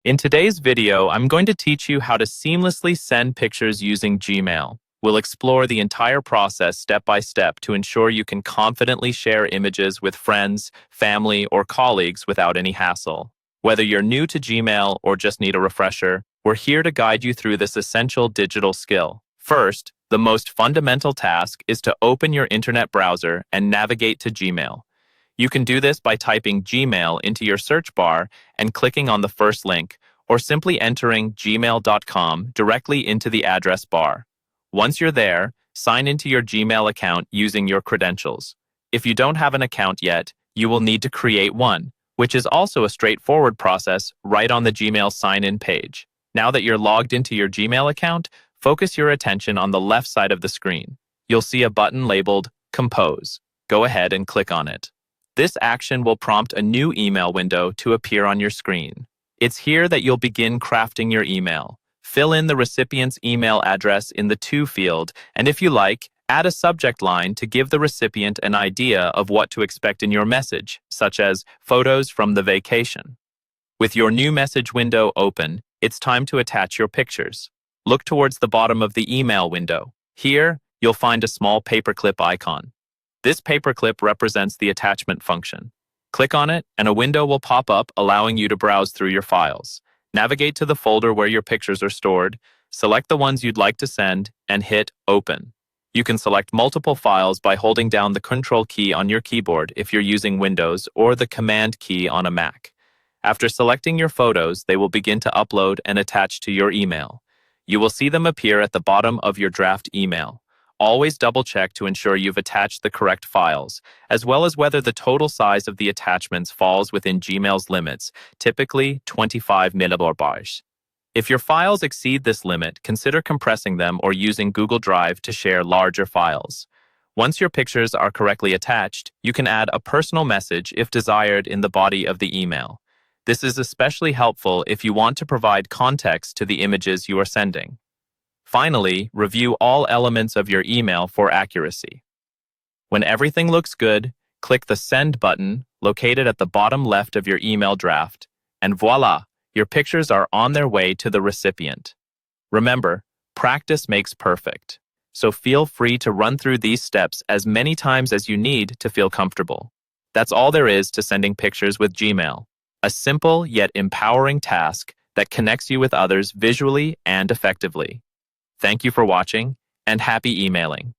In today's video, I'm going to teach you how to seamlessly send pictures using Gmail. We'll explore the entire process step by step to ensure you can confidently share images with friends, family, or colleagues without any hassle. Whether you're new to Gmail or just need a refresher, we're here to guide you through this essential digital skill. First, the most fundamental task is to open your internet browser and navigate to Gmail. You can do this by typing Gmail into your search bar and clicking on the first link, or simply entering gmail.com directly into the address bar. Once you're there, sign into your Gmail account using your credentials. If you don't have an account yet, you will need to create one, which is also a straightforward process right on the Gmail sign-in page. Now that you're logged into your Gmail account, focus your attention on the left side of the screen. You'll see a button labeled Compose. Go ahead and click on it. This action will prompt a new email window to appear on your screen. It's here that you'll begin crafting your email. Fill in the recipient's email address in the To field, and if you like, add a subject line to give the recipient an idea of what to expect in your message, such as photos from the vacation. With your new message window open, it's time to attach your pictures. Look towards the bottom of the email window. Here, you'll find a small paperclip icon. This paperclip represents the attachment function. Click on it, and a window will pop up, allowing you to browse through your files. Navigate to the folder where your pictures are stored, select the ones you'd like to send, and hit Open. You can select multiple files by holding down the Control key on your keyboard if you're using Windows or the Command key on a Mac. After selecting your photos, they will begin to upload and attach to your email. You will see them appear at the bottom of your draft email. Always double-check to ensure you've attached the correct files, as well as whether the total size of the attachments falls within Gmail's limits, typically 25 MB. If your files exceed this limit, consider compressing them or using Google Drive to share larger files. Once your pictures are correctly attached, you can add a personal message if desired in the body of the email. This is especially helpful if you want to provide context to the images you are sending. Finally, review all elements of your email for accuracy. When everything looks good, click the Send button located at the bottom left of your email draft, and voila, your pictures are on their way to the recipient. Remember, practice makes perfect, so feel free to run through these steps as many times as you need to feel comfortable. That's all there is to sending pictures with Gmail, a simple yet empowering task that connects you with others visually and effectively. Thank you for watching, and happy emailing.